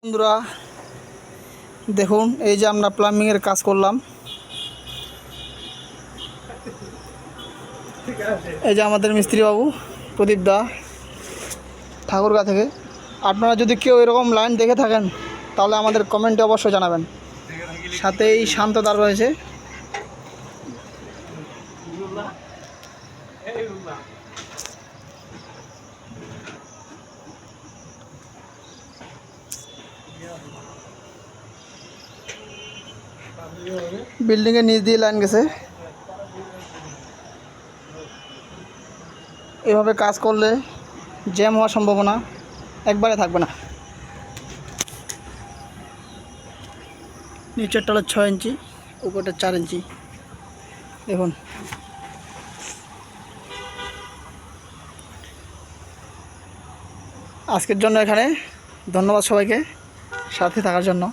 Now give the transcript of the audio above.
বন্ধুরা দেখুন, এই যে আমরা প্লাম্বিংয়ের কাজ করলাম। এই যে আমাদের মিস্ত্রি বাবু প্রদীপ দা ঠাকুরগাঁ থেকে। আপনারা যদি কেউ এরকম লাইন দেখে থাকেন তাহলে আমাদের কমেন্টে অবশ্যই জানাবেন। সাথে এই শান্তদার রয়েছে। বিল্ডিংয়ের নিচ দিয়ে লাইন গেছে। এভাবে কাজ করলে জ্যাম হওয়ার সম্ভাবনা একবারে থাকবে না। নিচের তলা 6 ইঞ্চি, উপরটা 4 ইঞ্চি। দেখুন, আজকের জন্য এখানে ধন্যবাদ সবাইকে সাথে থাকার জন্য।